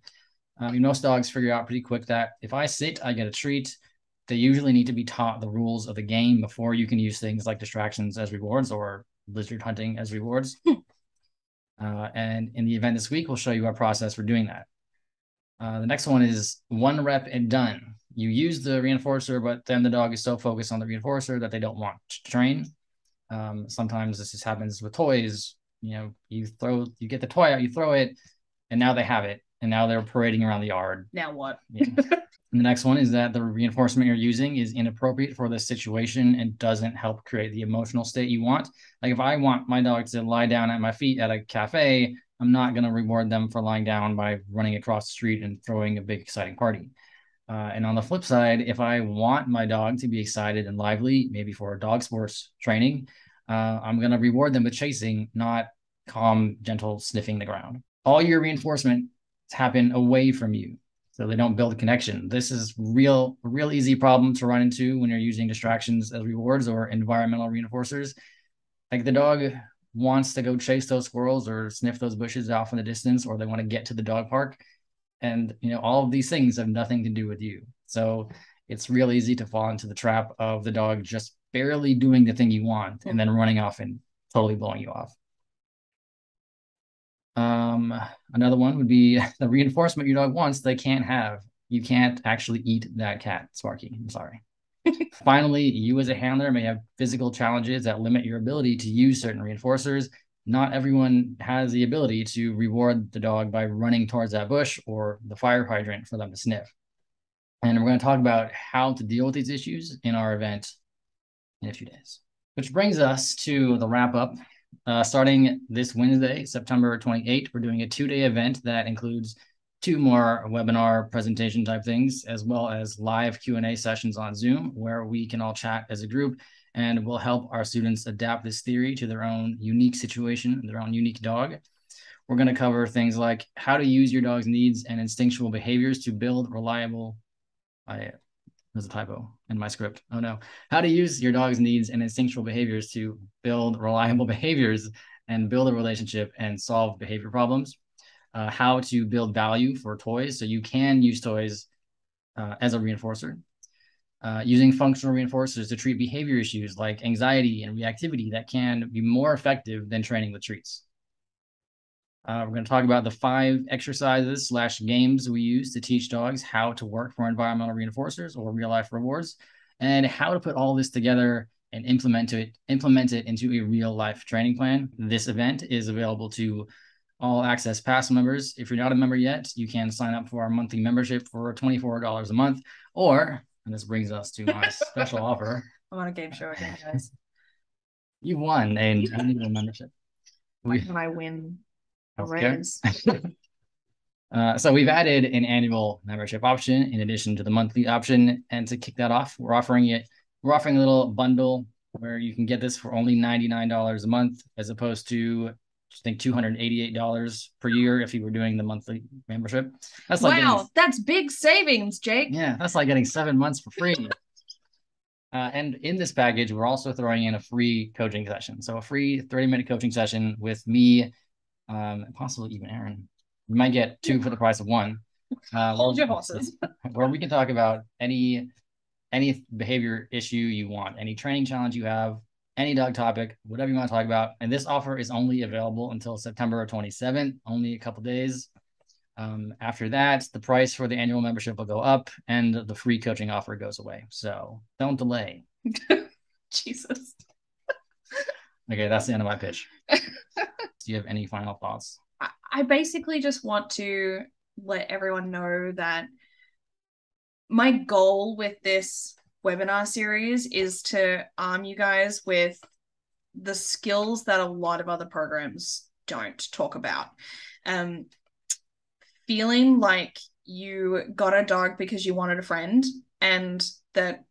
Most dogs figure out pretty quick that if I sit, I get a treat. They usually need to be taught the rules of the game before you can use things like distractions as rewards or lizard hunting as rewards. And in the event this week, we'll show you our process for doing that. The next one is 1 rep and done. You use the reinforcer, but then the dog is so focused on the reinforcer that they don't want to train. Sometimes this just happens with toys. You get the toy out, you throw it, and now they have it. And now they're parading around the yard. Now what? Yeah. And the next one is that the reinforcement you're using is inappropriate for the situation and doesn't help create the emotional state you want. Like if I want my dog to lie down at my feet at a cafe, I'm not going to reward them for lying down by running across the street and throwing a big exciting party. And on the flip side, if I want my dog to be excited and lively, maybe for dog sports training, I'm going to reward them with chasing, not calm, gentle sniffing the ground. All your reinforcement happen away from you, so they don't build a connection. This is a real easy problem to run into when you're using distractions as rewards or environmental reinforcers. Like the dog wants to go chase those squirrels or sniff those bushes off in the distance, or they want to get to the dog park. And all of these things have nothing to do with you. So it's real easy to fall into the trap of the dog just barely doing the thing you want and then running off and totally blowing you off. Another one would be the reinforcement your dog wants, they can't have. You can't actually eat that cat, Sparky. I'm sorry. Finally, you as a handler may have physical challenges that limit your ability to use certain reinforcers. Not everyone has the ability to reward the dog by running towards that bush or the fire hydrant for them to sniff. And we're going to talk about how to deal with these issues in our event in a few days. Which brings us to the wrap up. Starting this Wednesday, September 28th, we're doing a 2-day event that includes 2 more webinar presentation type things, as well as live Q&A sessions on Zoom, where we can all chat as a group, and we'll help our students adapt this theory to their own unique situation, their own unique dog. We're going to cover things like how to use your dog's needs and instinctual behaviors to build reliable... There's a typo in my script. Oh no. How to use your dog's needs and instinctual behaviors to build reliable behaviors and build a relationship and solve behavior problems. How to build value for toys so you can use toys as a reinforcer. Using functional reinforcers to treat behavior issues like anxiety and reactivity that can be more effective than training with treats. We're going to talk about the 5 exercises / games we use to teach dogs how to work for environmental reinforcers or real life rewards, and how to put all this together and implement it into a real life training plan. This event is available to all access pass members. If you're not a member yet, you can sign up for our monthly membership for $24 a month, or, and this brings us to my special offer. I'm on a game show again, guys. You won an annual membership. Why can I win a Okay. raise? So we've added an annual membership option in addition to the monthly option. And to kick that off, we're offering a little bundle where you can get this for only $99 a month, as opposed to, I think, $288 per year if you were doing the monthly membership. That's like wow, that's big savings, Jake. Yeah, that's like getting 7 months for free. And in this package, we're also throwing in a free coaching session. So a free 30-minute coaching session with me, possibly even Aaron. You might get 2 for the price of 1. Hold your horses. Where we can talk about any behavior issue you want, any training challenge you have, any dog topic, whatever you want to talk about. And this offer is only available until September 27th, only a couple days. After that, the price for the annual membership will go up and the free coaching offer goes away. So don't delay. Jesus. Okay, that's the end of my pitch. Do you have any final thoughts? I basically just want to let everyone know that my goal with this webinar series is to arm you guys with the skills that a lot of other programs don't talk about. Feeling like you got a dog because you wanted a friend, and that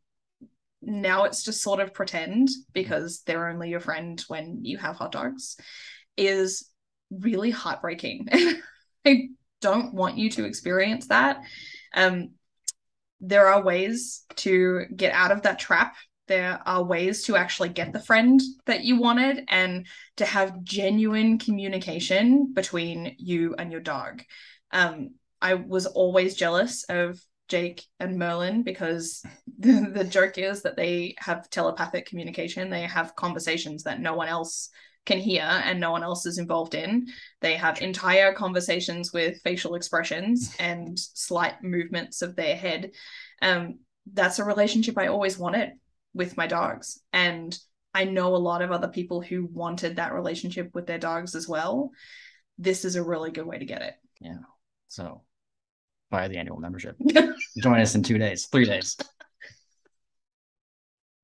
now it's just sort of pretend because they're only your friend when you have hot dogs, is really heartbreaking. I don't want you to experience that. There are ways to get out of that trap. There are ways to actually get the friend that you wanted and to have genuine communication between you and your dog. I was always jealous of Jake and Merlin because the joke is that they have telepathic communication. They have conversations that no one else can hear and no one else is involved in. They have entire conversations with facial expressions and slight movements of their head. That's a relationship I always wanted with my dogs. And I know a lot of other people who wanted that relationship with their dogs as well. This is a really good way to get it. Yeah. So buy the annual membership. Join us in 3 days.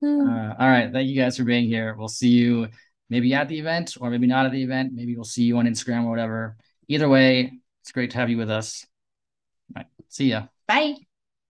All right. Thank you guys for being here. We'll see you maybe at the event or maybe not at the event. Maybe we'll see you on Instagram or whatever. Either way, it's great to have you with us. All right. See ya. Bye.